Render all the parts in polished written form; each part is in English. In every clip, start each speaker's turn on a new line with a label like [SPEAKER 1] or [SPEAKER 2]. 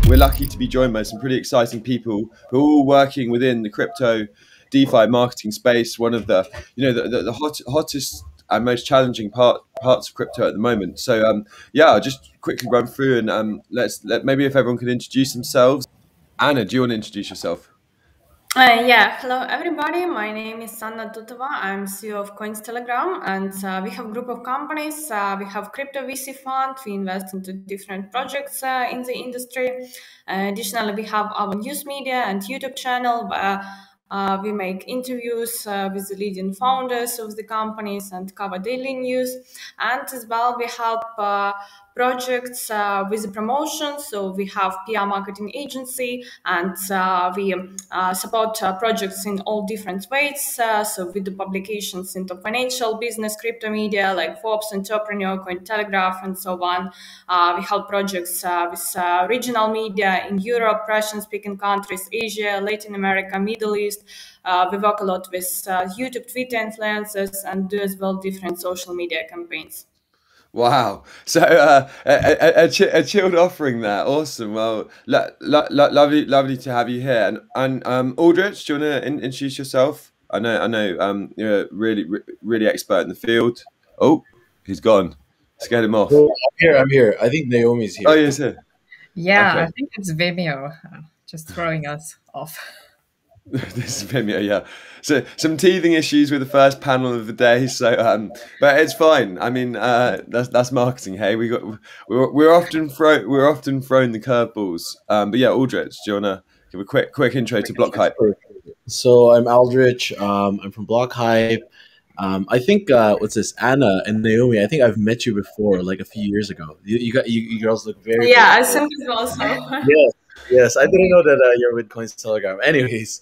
[SPEAKER 1] we're lucky to be joined by some pretty exciting people who are all working within the crypto DeFi marketing space. One of the hottest and most challenging parts of crypto at the moment. So yeah, I'll just quickly run through and maybe if everyone could introduce themselves. Anna, do you want to introduce yourself?
[SPEAKER 2] Yeah, hello everybody. My name is Tutova. I'm CEO of Coins Telegram, and we have a group of companies. We have crypto VC fund. We invest into different projects in the industry. Additionally, we have our news media and YouTube channel where we make interviews with the leading founders of the companies and cover daily news. And as well, we help projects with the promotion. So we have PR marketing agency, and we support projects in all different ways. So we do publications into financial, business, crypto media like Forbes, Entrepreneur, Cointelegraph, and so on. We help projects with regional media in Europe, Russian-speaking countries, Asia, Latin America, Middle East. We work a lot with YouTube, Twitter influencers, and do as well different social media campaigns.
[SPEAKER 1] Wow. So a chilled offering there. Awesome. Well, lovely to have you here. And Aldrich, do you want to introduce yourself? I know. You're really expert in the field. Oh, he's gone. Scared him off.
[SPEAKER 3] Oh, I'm here. I think Naomi's here.
[SPEAKER 1] Oh, yes, here.
[SPEAKER 4] Yeah,
[SPEAKER 1] Okay.
[SPEAKER 4] I think it's Vimeo just throwing us off.
[SPEAKER 1] This is Vimeo, yeah. So some teething issues with the first panel of the day. So, but it's fine. I mean, that's marketing. Hey, we're often thrown the curveballs. But yeah, Aldrich, do you wanna give a quick intro to Blockhive?
[SPEAKER 3] So I'm Aldrich. I'm from Blockhive. I think what's this? Anna and Naomi. I think I've met you before, like a few years ago. You girls look very.
[SPEAKER 2] Yeah, I think it's also.
[SPEAKER 3] Yes. I didn't know that you're with Coins Telegram. Anyways,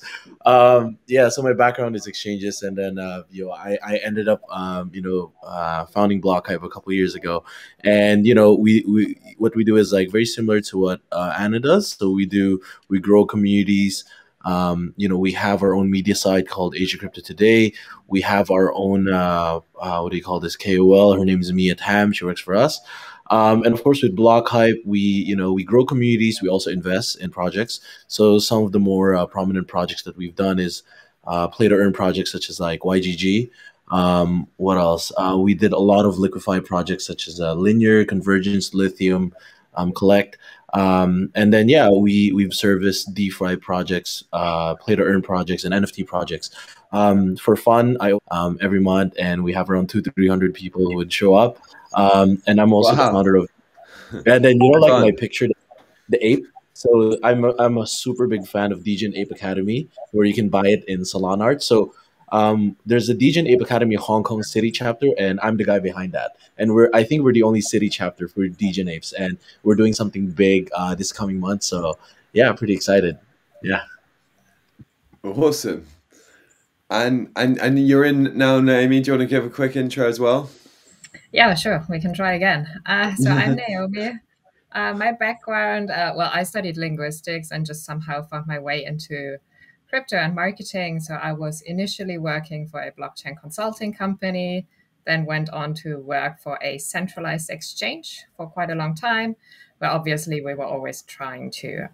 [SPEAKER 3] yeah. So my background is exchanges, and then I ended up founding Blockhive a couple years ago, and we what we do is like very similar to what Anna does. So we grow communities. We have our own media site called Asia Crypto Today. We have our own what do you call this, KOL? Her name is Mia Tam. She works for us. And of course, with Blockhive, we grow communities. We also invest in projects. So some of the more prominent projects that we've done is play to earn projects such as like YGG. What else? We did a lot of liquefy projects such as Linear, Convergence, Lithium, Collect. And then we've serviced DeFi projects, play to earn projects, and NFT projects for fun. Every month, and we have around 200-300 people who would show up. And I'm also the founder of. And then my picture, the ape. So I'm a super big fan of Degen Ape Academy, where you can buy it in Salon Art. So there's a Degen Ape Academy Hong Kong City chapter, and I'm the guy behind that. And I think we're the only city chapter for Degen Apes, and we're doing something big this coming month. So yeah, pretty excited. Yeah.
[SPEAKER 1] Awesome. And you're in now, Naomi. Do you want to give a quick intro as well?
[SPEAKER 4] Yeah, sure. We can try again. So I'm Naomi. My background, I studied linguistics and just somehow found my way into crypto and marketing. So I was initially working for a blockchain consulting company, then went on to work for a centralized exchange for quite a long time, where obviously we were always trying to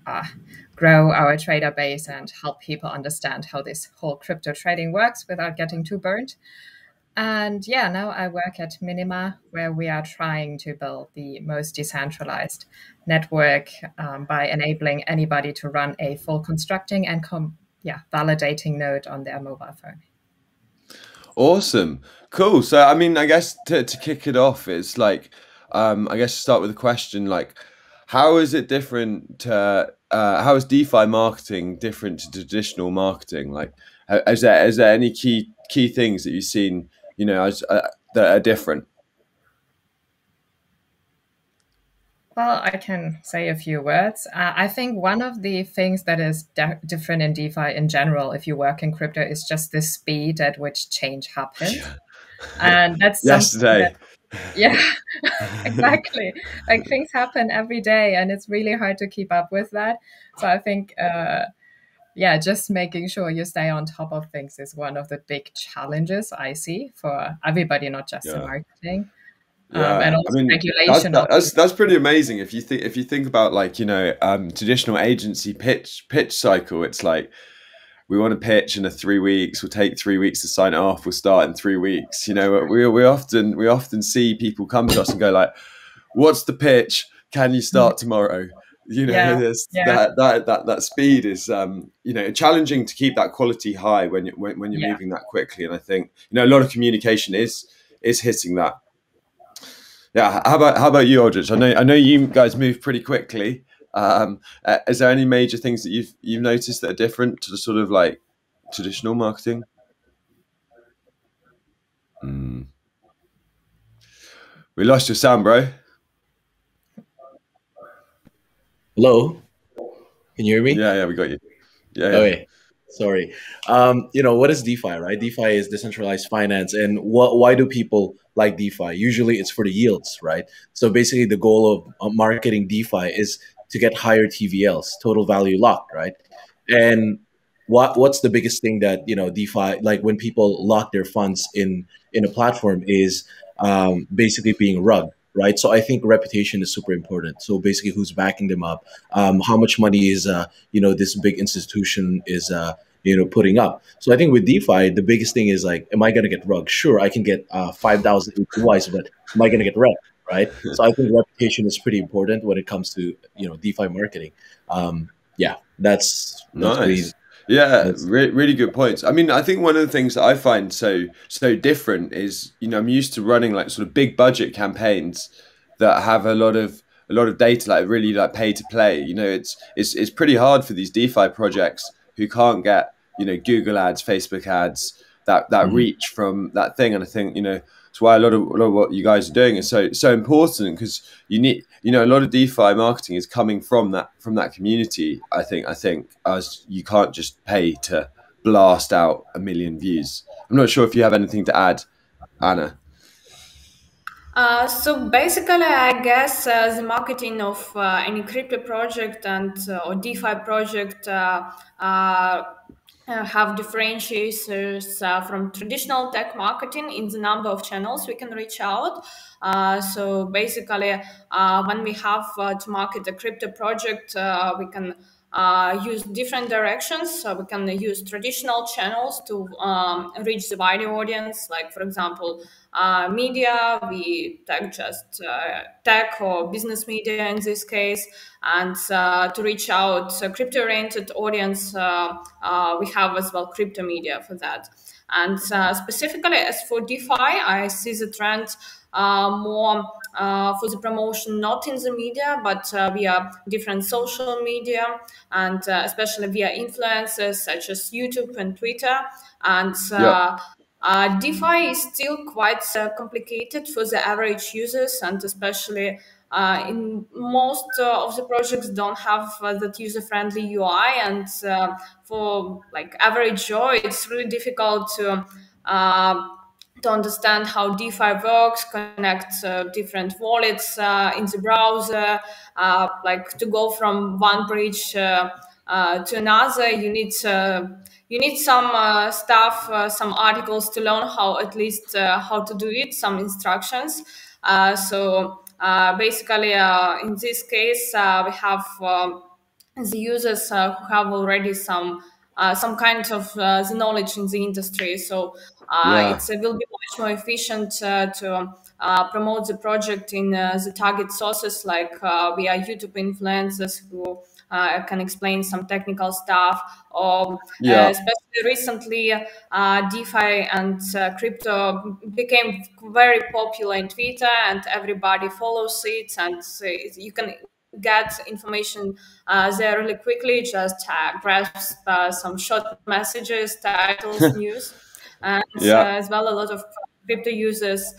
[SPEAKER 4] grow our trader base and help people understand how this whole crypto trading works without getting too burnt. And now I work at Minima, where we are trying to build the most decentralized network by enabling anybody to run a full constructing and validating node on their mobile phone.
[SPEAKER 1] Awesome. Cool. So, I mean, I guess to kick it off, it's like, I guess start with a question like, how is it different to, how is DeFi marketing different to traditional marketing? Like, is there any key things that you've seen, as that are different?
[SPEAKER 4] Well, I can say a few words. I think one of the things that is different in DeFi in general, if you work in crypto, is just the speed at which change happens. And that's
[SPEAKER 1] yesterday.
[SPEAKER 4] Exactly. Like things happen every day, and it's really hard to keep up with that. So I think, just making sure you stay on top of things is one of the big challenges I see for everybody, not just in marketing. And
[SPEAKER 1] Yeah, I
[SPEAKER 4] also
[SPEAKER 1] mean
[SPEAKER 4] regulation of
[SPEAKER 1] that's pretty amazing. If you think about like traditional agency pitch cycle, it's like we want to pitch in 3 weeks. We'll take 3 weeks to sign it off. We'll start in 3 weeks. We often see people come to us and go like, "What's the pitch? Can you start tomorrow?"
[SPEAKER 4] yeah,
[SPEAKER 1] There's
[SPEAKER 4] yeah,
[SPEAKER 1] that speed is challenging to keep that quality high when you're
[SPEAKER 4] yeah.
[SPEAKER 1] moving that quickly. And I think a lot of communication is hitting that. Yeah. How about you, Aldrich? I know you guys move pretty quickly. Is there any major things that you've noticed that are different to the sort of like traditional marketing? Mm. We lost your sound, bro.
[SPEAKER 3] Hello, can you hear me?
[SPEAKER 1] Yeah, we got you. Yeah.
[SPEAKER 3] Okay, sorry. What is DeFi, right? DeFi is decentralized finance, and why do people like DeFi? Usually, it's for the yields, right? So basically, the goal of marketing DeFi is to get higher TVLs, total value locked, right? And what's the biggest thing that DeFi, like when people lock their funds in a platform, is basically being rugged. Right, so I think reputation is super important. So basically, who's backing them up? How much money is this big institution is putting up. So I think with DeFi, the biggest thing is like, am I going to get rugged? Sure, I can get 5,000 APYs, but am I going to get rugged? Right. So I think reputation is pretty important when it comes to DeFi marketing. Yeah, that's pretty.
[SPEAKER 1] Nice. Yeah,
[SPEAKER 3] That's
[SPEAKER 1] really good points. I mean, I think one of the things that I find so different is, I'm used to running like sort of big budget campaigns that have a lot of data, like really like pay to play. It's pretty hard for these DeFi projects who can't get, Google ads, Facebook ads, that
[SPEAKER 3] Mhm.
[SPEAKER 1] reach from that thing. And I think, it's why a lot of what you guys are doing is so important, because you need, a lot of DeFi marketing is coming from that community. I think as you can't just pay to blast out 1 million views. I'm not sure if you have anything to add, Anna.
[SPEAKER 2] So basically, I guess the marketing of any crypto project and or DeFi project have differentiators from traditional tech marketing in the number of channels we can reach out. So basically, when we have to market a crypto project, we can use different directions. So we can use traditional channels to reach the wider audience, like, for example, media. We tag just tech or business media in this case. And to reach out a crypto-oriented audience, we have as well crypto media for that. And specifically as for DeFi, I see the trend more for the promotion, not in the media, but via different social media, and especially via influencers such as YouTube and Twitter. And
[SPEAKER 1] Yeah.
[SPEAKER 2] DeFi is still quite complicated for the average users, and especially in most of the projects don't have that user-friendly UI, and for like average Joe, it's really difficult to understand how DeFi works, connect different wallets in the browser, like to go from one bridge to another. You need some stuff, some articles to learn how, at least how to do it, some instructions. Basically, in this case, we have the users who have already some kind of the knowledge in the industry. So
[SPEAKER 1] Yeah.
[SPEAKER 2] it will be much more efficient to promote the project in the target sources, like via YouTube influencers who can explain some technical stuff, or
[SPEAKER 1] Yeah.
[SPEAKER 2] especially recently, DeFi and crypto became very popular in Twitter, and everybody follows it, and you can get information there really quickly. Just grasp some short messages, titles, news, and
[SPEAKER 1] Yeah.
[SPEAKER 2] as well a lot of crypto users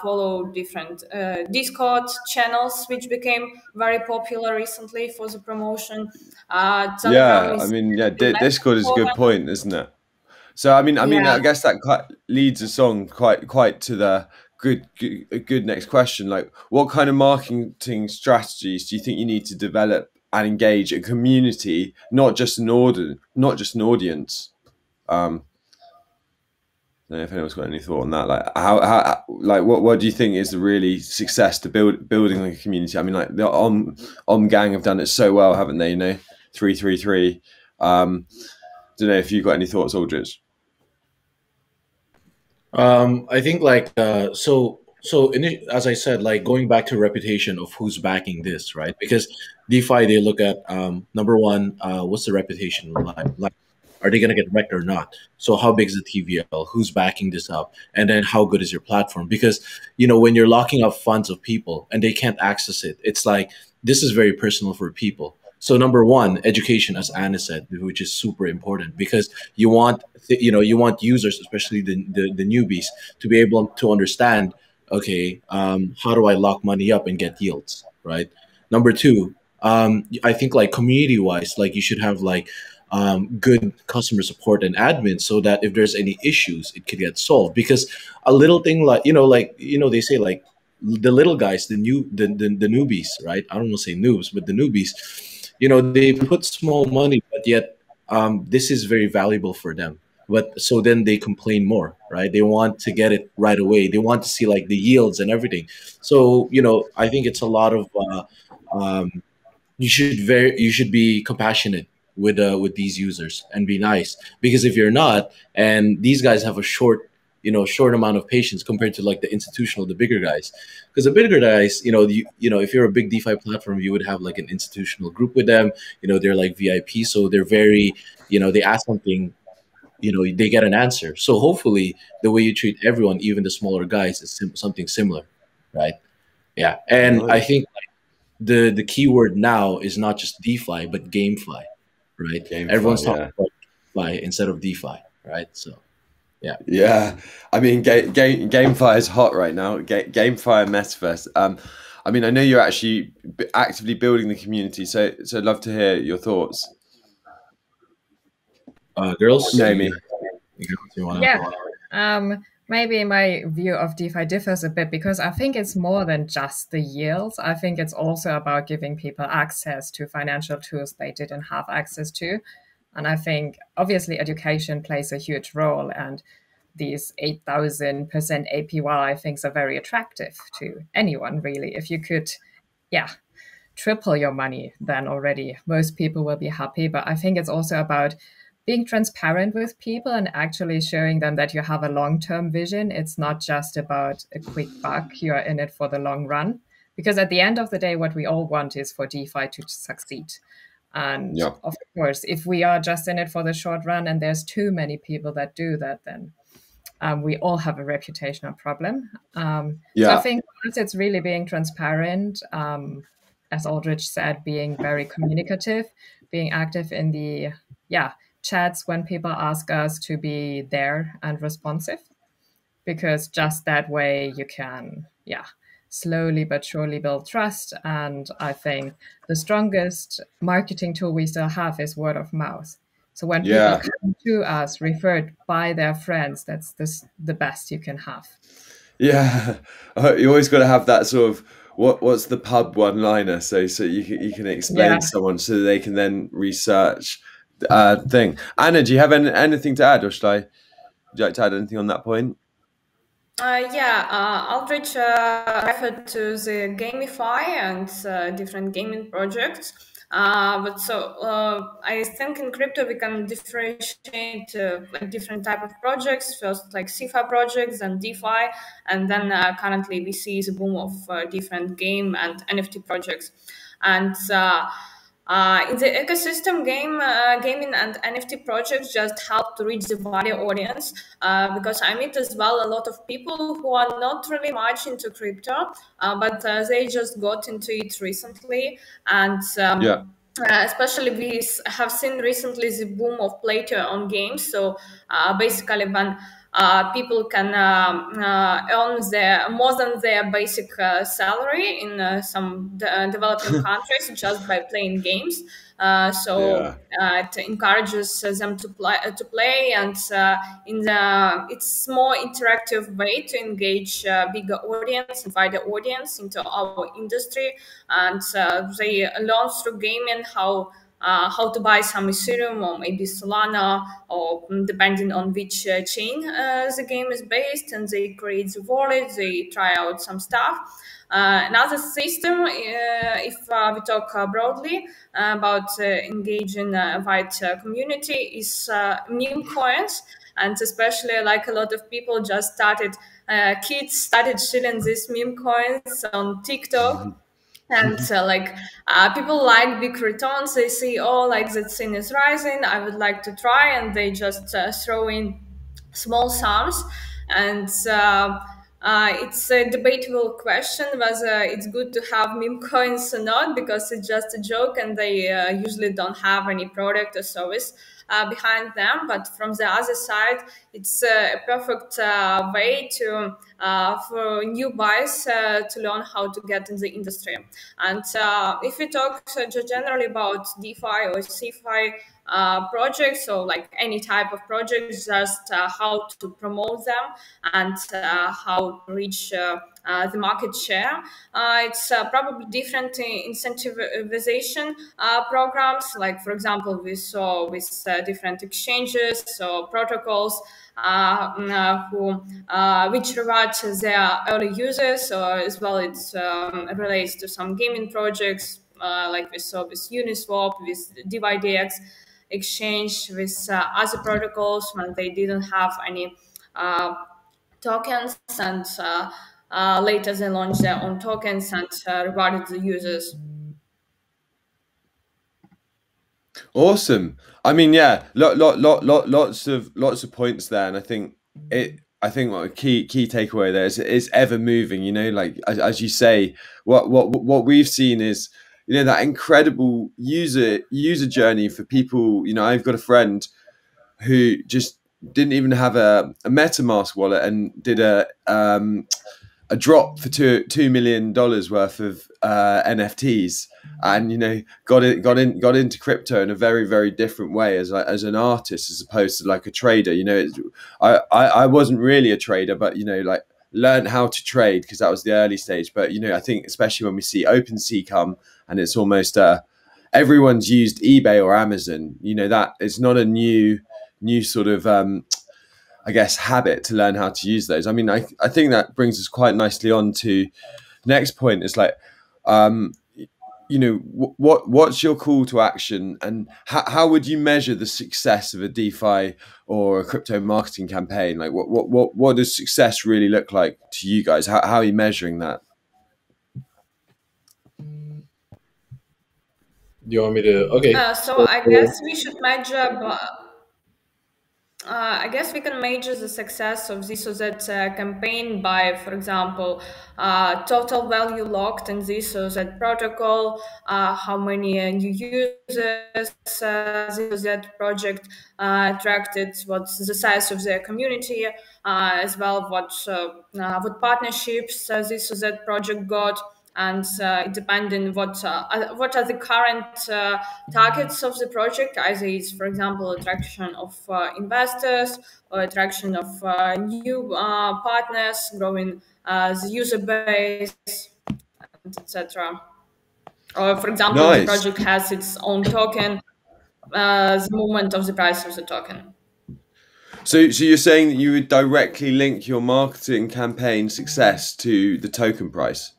[SPEAKER 2] follow different Discord channels, which became very popular recently for the promotion. Telegram
[SPEAKER 1] Yeah. I
[SPEAKER 2] is
[SPEAKER 1] mean, yeah,
[SPEAKER 2] less
[SPEAKER 1] Discord is a good
[SPEAKER 2] important.
[SPEAKER 1] point, isn't it? So I mean,
[SPEAKER 2] Yeah.
[SPEAKER 1] I guess that quite leads us on quite to the good next question. Like, what kind of marketing strategies do you think you need to develop and engage a community, not just an audience? Um, don't know if anyone's got any thought on that. Like how like what do you think is the really success to building like a community? I mean, like the Om gang have done it so well, haven't they? You know, 333. Don't know if you've got any thoughts, Aldrich.
[SPEAKER 3] I think like as I said, like going back to reputation of who's backing this, right? Because DeFi, they look at number one, what's the reputation like? Are they going to get wrecked or not? So how big is the TVL? Who's backing this up? And then how good is your platform? Because when you're locking up funds of people and they can't access it, it's like this is very personal for people. So number one, education, as Anna said, which is super important because you want users, especially the newbies, to be able to understand. Okay, how do I lock money up and get yields? Right. Number two, I think like community wise, like you should have like good customer support and admin so that if there's any issues, it could get solved. Because a little thing they say like the little guys, the newbies, right? I don't want to say noobs, but the newbies, they put small money, but yet this is very valuable for them. But so then they complain more, right? They want to get it right away. They want to see like the yields and everything. So I think it's a lot of you should be compassionate with these users and be nice, because if you're not, and these guys have a short amount of patience compared to like the bigger guys, because the bigger guys, if you're a big DeFi platform, you would have like an institutional group with them. They're like VIP, so they're very, they ask something, they get an answer. So hopefully the way you treat everyone, even the smaller guys, is something similar, right? Yeah. And I think the key word now is not just DeFi but GameFi, right? Everyone's talking about DeFi instead of DeFi, right? So
[SPEAKER 1] yeah, I mean GameFi is hot right now. GameFi and Metaverse. I mean, I know you're actually actively building the community, so I'd love to hear your thoughts.
[SPEAKER 3] Girls,
[SPEAKER 1] Naomi.
[SPEAKER 4] Maybe my view of DeFi differs a bit because I think it's more than just the yields. I think it's also about giving people access to financial tools they didn't have access to. And I think obviously education plays a huge role, and these 8,000% APY I think are very attractive to anyone really. If you could, triple your money, then already most people will be happy. But I think it's also about being transparent with people and actually showing them that you have a long-term vision. It's not just about a quick buck. You are in it for the long run. Because at the end of the day, what we all want is for DeFi to succeed. And of course, if we are just in it for the short run and there's too many people that do that, then we all have a reputational problem. So I think it's really being transparent, as Aldrich said, being very communicative, being active in the chats when people ask us to be there and responsive, because just that way you can slowly but surely build trust. And I think the strongest marketing tool we still have is word of mouth. So when people come to us referred by their friends, that's the best you can have.
[SPEAKER 1] Yeah, you always got to have that sort of what's the pub one-liner, so you can explain to someone so they can then research thing. Anna, do you have anything to add, or would you like to add anything on that point?
[SPEAKER 2] Aldrich referred to the GameFi and different gaming projects. I think in crypto we can differentiate like different type of projects. First, like CeFi projects and DeFi, and then currently we see the boom of different game and NFT projects. And in the ecosystem, gaming and NFT projects just help to reach the wider audience, because I meet as well a lot of people who are not really much into crypto, but they just got into it recently. And especially we have seen recently the boom of play-to-earn games. So basically when people can earn more than their basic salary in some developing countries just by playing games. It encourages them to play, and it's more interactive way to engage bigger audience and wider audience into our industry, and they learn through gaming how how to buy some Ethereum or maybe Solana, or depending on which chain the game is based, and they create the wallet, they try out some stuff. Another system, if we talk broadly about engaging a wide community, is meme coins. And especially, like a lot of people just started, kids started shilling these meme coins on TikTok. And people like big returns. They see, oh, like that thing is rising, I would like to try, and they just throw in small sums. And it's a debatable question whether it's good to have meme coins or not, because it's just a joke and they usually don't have any product or service behind them. But from the other side, it's a perfect way to for new buyers to learn how to get in the industry. And if we talk generally about DeFi or CeFi projects, or like any type of projects, just how to promote them and how to reach the market share. It's probably different incentivization programs. Like, for example, we saw with different exchanges or protocols which reward their early users, or as well it relates to some gaming projects, like we saw with Uniswap, with DYDX exchange, with other protocols when they didn't have any tokens, and later they launched their own tokens and rewarded the users.
[SPEAKER 1] Awesome. I mean, yeah, lots of points there, and I think what a key takeaway there is ever moving. You know, like as you say, what we've seen is, you know, that incredible user journey for people. You know, I've got a friend who just didn't even have a MetaMask wallet and did a drop for $2 million worth of NFTs, and, you know, got into crypto in a very, very different way as an artist, as opposed to like a trader. You know, I wasn't really a trader, but, you know, like, learned how to trade because that was the early stage. But, you know, I think especially when we see OpenSea come, and it's almost everyone's used eBay or Amazon. You know, that it's not a new sort of I guess habit to learn how to use those. I mean, I think that brings us quite nicely on to next point. Is like, you know, what's your call to action, and how would you measure the success of a DeFi or a crypto marketing campaign? Like, what does success really look like to you guys? How are you measuring that?
[SPEAKER 3] Do you want me to? Okay.
[SPEAKER 2] So I guess we should measure. I guess we can measure the success of this or that campaign by, for example, total value locked in this or that protocol, how many new users this or that project attracted, what's the size of their community, as well what partnerships this or that project got. And depending what are the current targets of the project, either it's, for example, attraction of investors or attraction of new partners, growing the user base, etc. Or, for example,
[SPEAKER 1] Nice.
[SPEAKER 2] the project has its own token, the movement of the price of the token.
[SPEAKER 1] So you're saying that you would directly link your marketing campaign success to the token price?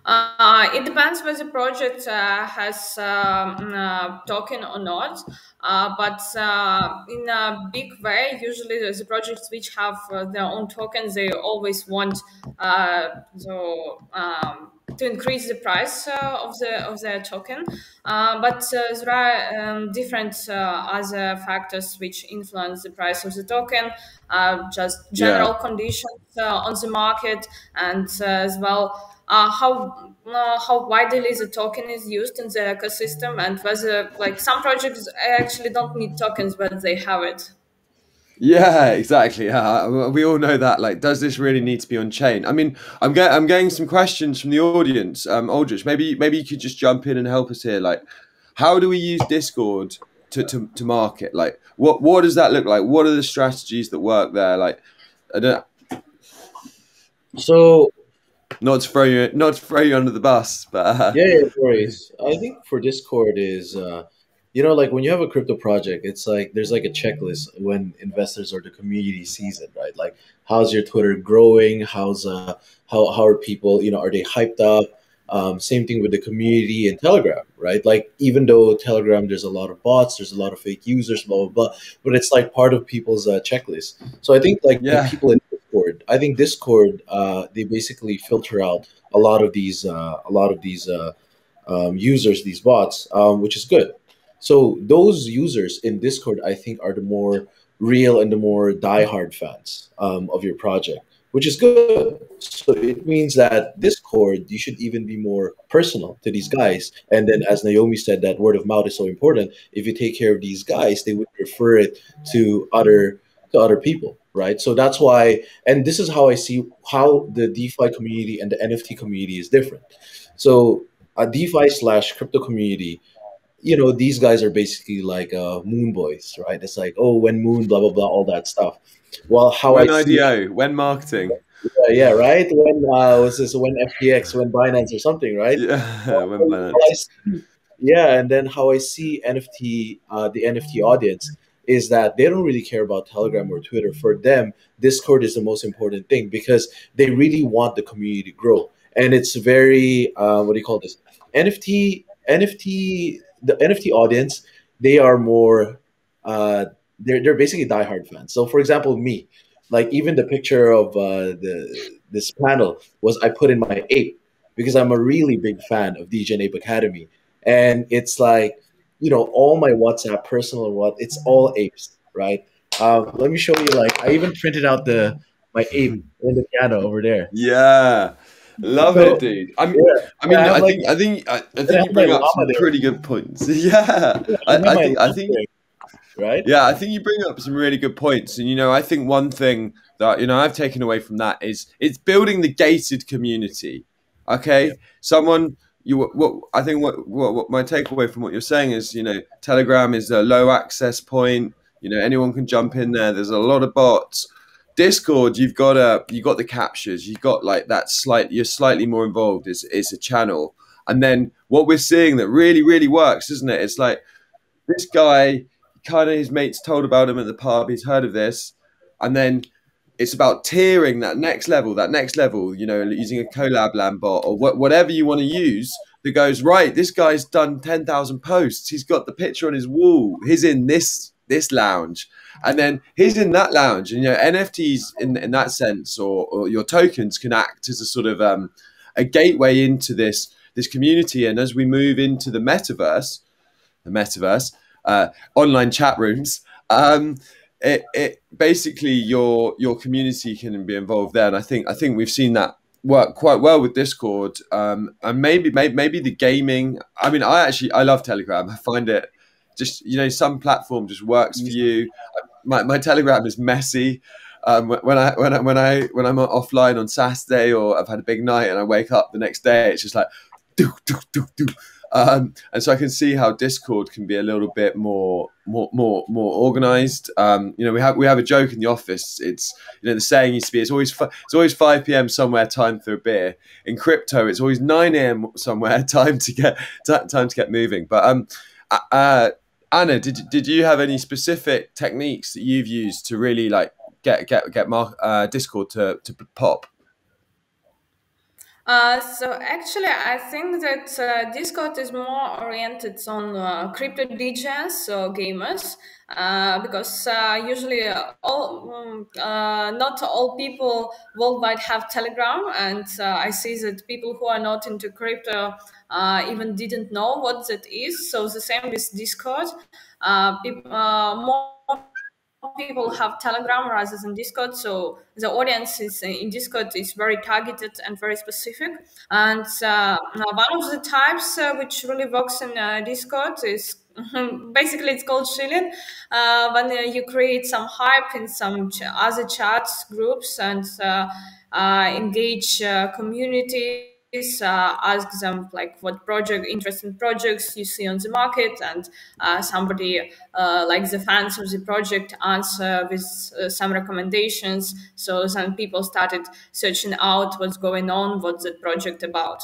[SPEAKER 2] It depends whether the project has token or not, but in a big way, usually the projects which have their own tokens, they always want to increase the price of their token. But there are different other factors which influence the price of the token, just general conditions on the market, and as well how widely the token is used in the ecosystem, and whether, like, some projects actually don't need tokens but they have it.
[SPEAKER 1] Yeah, exactly. We all know that. Like, does this really need to be on chain? I mean, I'm getting some questions from the audience. Aldrich, maybe you could just jump in and help us here. Like, how do we use Discord to market? Like, what does that look like? What are the strategies that work there? Like, I don't.
[SPEAKER 3] So
[SPEAKER 1] Not to throw you under the bus, but
[SPEAKER 3] Yeah, no worries. I think for Discord is, like when you have a crypto project, it's like there's like a checklist when investors or the community sees it, right? Like, how's your Twitter growing? How are people? Are they hyped up? Same thing with the community and Telegram, right? Like, even though Telegram, there's a lot of bots, there's a lot of fake users, blah blah blah, but it's like part of people's checklist. So I think like the
[SPEAKER 1] yeah.
[SPEAKER 3] people in Discord, I think Discord, they basically filter out a lot of these users, these bots, which is good. So those users in Discord, I think, are the more real and the more diehard fans of your project, which is good. So it means that Discord, you should even be more personal to these guys. And then, as Naomi said, that word of mouth is so important. If you take care of these guys, they would refer it to other people, right? So that's why, and this is how I see how the DeFi community and the NFT community is different. So a DeFi slash crypto community, these guys are basically like moon boys, right? It's like, oh, when moon, blah blah blah, all that stuff. Well, how I
[SPEAKER 1] When
[SPEAKER 3] see,
[SPEAKER 1] IDO, when marketing.
[SPEAKER 3] yeah, right. When was this? When FTX, when Binance or something, right?
[SPEAKER 1] Yeah,
[SPEAKER 3] Well,
[SPEAKER 1] when
[SPEAKER 3] how I
[SPEAKER 1] Binance.
[SPEAKER 3] see, yeah, and then how I see NFT, the NFT audience is that they don't really care about Telegram or Twitter. For them, Discord is the most important thing because they really want the community to grow, and it's very what do you call this? The NFT audience, they are more, they're basically diehard fans. So, for example, me, like even the picture of this panel was I put in my ape because I'm a really big fan of DJ and Ape Academy, and it's like all my WhatsApp personal it's all apes, right? Let me show you. Like I even printed out the my ape in the piano over there.
[SPEAKER 1] Yeah, love it,
[SPEAKER 3] So
[SPEAKER 1] dude.
[SPEAKER 3] yeah,
[SPEAKER 1] I
[SPEAKER 3] I
[SPEAKER 1] mean,
[SPEAKER 3] have like
[SPEAKER 1] I
[SPEAKER 3] I
[SPEAKER 1] think
[SPEAKER 3] have
[SPEAKER 1] you
[SPEAKER 3] my
[SPEAKER 1] bring up
[SPEAKER 3] llama
[SPEAKER 1] some
[SPEAKER 3] there.
[SPEAKER 1] pretty good points. Yeah,
[SPEAKER 3] Yeah, I have my
[SPEAKER 1] I
[SPEAKER 3] llama
[SPEAKER 1] think,
[SPEAKER 3] there, right?
[SPEAKER 1] yeah, I think you bring up some really good points. And I think one thing that I've taken away from that is it's building the gated community.
[SPEAKER 3] Yeah,
[SPEAKER 1] Okay, someone what I think what my takeaway from what you're saying is Telegram is a low access point. Anyone can jump in there. There's a lot of bots. Discord, you got the captures. You've got like that you're slightly more involved. It's a channel. And then what we're seeing that really works, isn't it? It's like this guy, kind of his mates told about him at the pub. He's heard of this, and then it's about tiering that next level. Using a collab land bot or whatever you want to use. That goes right. This guy's done 10,000 posts. He's got the picture on his wall. He's in this lounge, and then he's in that lounge. And NFTs in that sense, or your tokens can act as a sort of a gateway into this community. And as we move into the metaverse, online chat rooms. It basically your community can be involved there, and I think we've seen that work quite well with Discord, and maybe the gaming. I mean, I love Telegram. I find it just some platform just works for you. My Telegram is messy. When I'm offline on Saturday or I've had a big night and I wake up the next day, it's just like do do do do. And so I can see how Discord can be a little bit more organized. We have a joke in the office. It's the saying used to be it's always 5 p.m. somewhere, time for a beer. In crypto, it's always 9 a.m. somewhere, time to get moving. But Anna, did you have any specific techniques that you've used to really like get Discord to pop?
[SPEAKER 2] So actually, I think that Discord is more oriented on crypto DJs, so gamers, because usually not all people worldwide have Telegram, and I see that people who are not into crypto even didn't know what that is. So the same with Discord. More people have Telegram rather than Discord, so the audience is in Discord is very targeted and very specific. And one of the types which really works in Discord is basically it's called shilling. When you create some hype in some other chats groups and engage community ask them like what interesting projects you see on the market, and somebody like the fans of the project answer with some recommendations. So then people started searching out what's going on, what's the project about.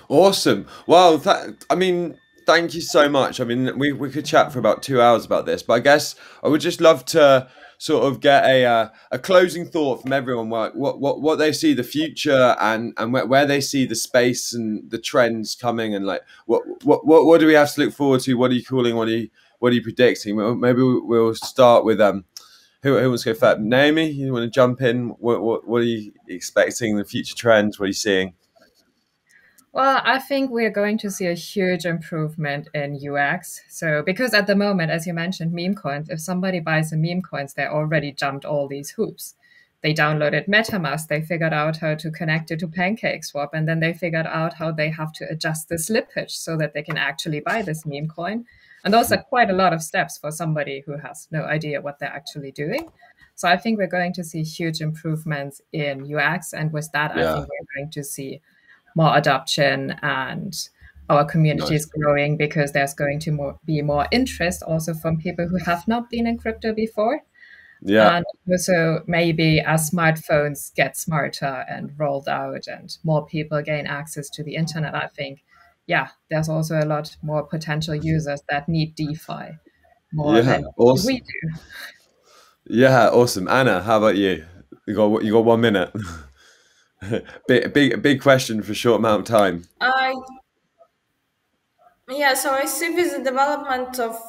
[SPEAKER 1] Awesome. Well, I mean, thank you so much. I mean, we could chat for about 2 hours about this, but I guess I would just love to sort of get a closing thought from everyone, what they see the future, and where they see the space and the trends coming, and like what do we have to look forward to? What are you calling? What are you predicting? Well, maybe we'll start with who wants to go first? Naomi, you want to jump in? What are you expecting? The future trends? What are you seeing?
[SPEAKER 4] Well, I think we're going to see a huge improvement in UX. So, because at the moment, as you mentioned, meme coins, if somebody buys a meme coins, they already jumped all these hoops. They downloaded MetaMask, they figured out how to connect it to PancakeSwap, and then they figured out how they have to adjust the slippage so that they can actually buy this meme coin. And those are quite a lot of steps for somebody who has no idea what they're actually doing. So I think we're going to see huge improvements in UX. And with that, I think we're going to see more adoption, and our community is growing because there's going to be more interest also from people who have not been in crypto before.
[SPEAKER 1] Yeah.
[SPEAKER 4] And also maybe as smartphones get smarter and rolled out and more people gain access to the internet, I think, there's also a lot more potential users that need DeFi more than we do.
[SPEAKER 1] Yeah, awesome. Anna, how about you? You got 1 minute. big question for a short amount of time.
[SPEAKER 2] Yeah, so I see with the development of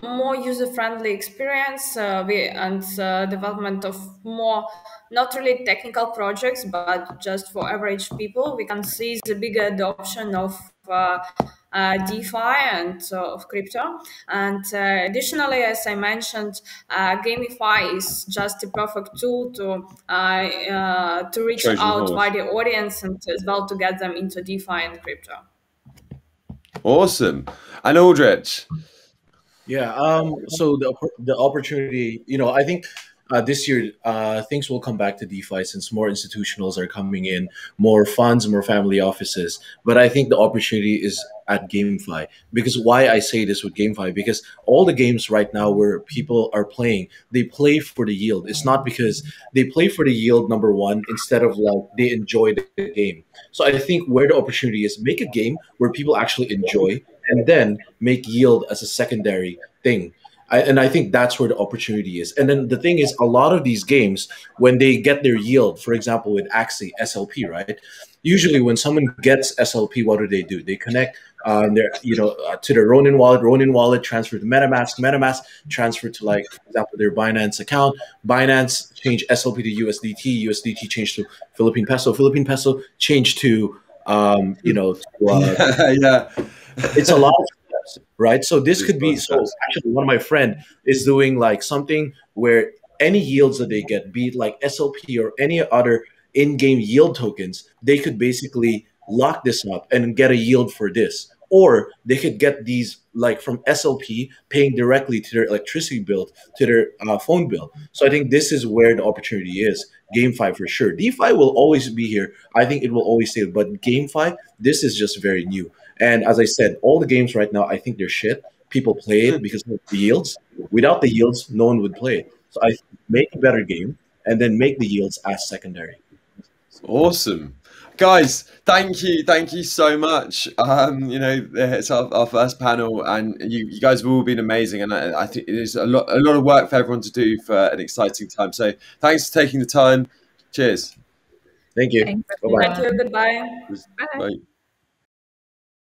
[SPEAKER 2] more user-friendly experience and development of more not really technical projects, but just for average people, we can see the bigger adoption of DeFi and of crypto. And additionally, as I mentioned, gamify is just a perfect tool to reach out wider audience and as well to get them into DeFi and crypto.
[SPEAKER 1] Awesome. And Aldrich.
[SPEAKER 3] Yeah. So the opportunity, I think this year things will come back to DeFi since more institutionals are coming in, more funds, more family offices. But I think the opportunity is at GameFi. Because why I say this with GameFi, because all the games right now where people are playing, they play for the yield. It's not because they play for the yield, number one, instead of like they enjoy the game. So I think where the opportunity is, make a game where people actually enjoy, and then make yield as a secondary thing. And I think that's where the opportunity is. And then the thing is, a lot of these games, when they get their yield, for example, with Axie, SLP, right? Usually when someone gets SLP, what do? They connect to their Ronin wallet. Ronin wallet transfer to MetaMask. MetaMask transfer to, like, for example, their Binance account. Binance change SLP to USDT. USDT change to Philippine Peso. Philippine Peso change to it's a lot of steps, right? So this could be, so actually one of my friend is doing like something where any yields that they get, be it like SLP or any other in-game yield tokens, they could basically lock this up and get a yield for this. Or they could get these like from SLP paying directly to their electricity bill, to their phone bill. So I think this is where the opportunity is. GameFi for sure. DeFi will always be here. I think it will always stay. But GameFi, this is just very new. And as I said, all the games right now, I think they're shit. People play it because of the yields. Without the yields, no one would play it. So I make a better game and then make the yields as secondary.
[SPEAKER 1] Awesome. Guys, thank you so much. It's our first panel, and you guys have all been amazing, and I think it is a lot of work for everyone to do for an exciting time. So thanks for taking the time. Cheers.
[SPEAKER 3] Thank you.
[SPEAKER 2] Bye-bye. Thank you. Goodbye.
[SPEAKER 1] Bye.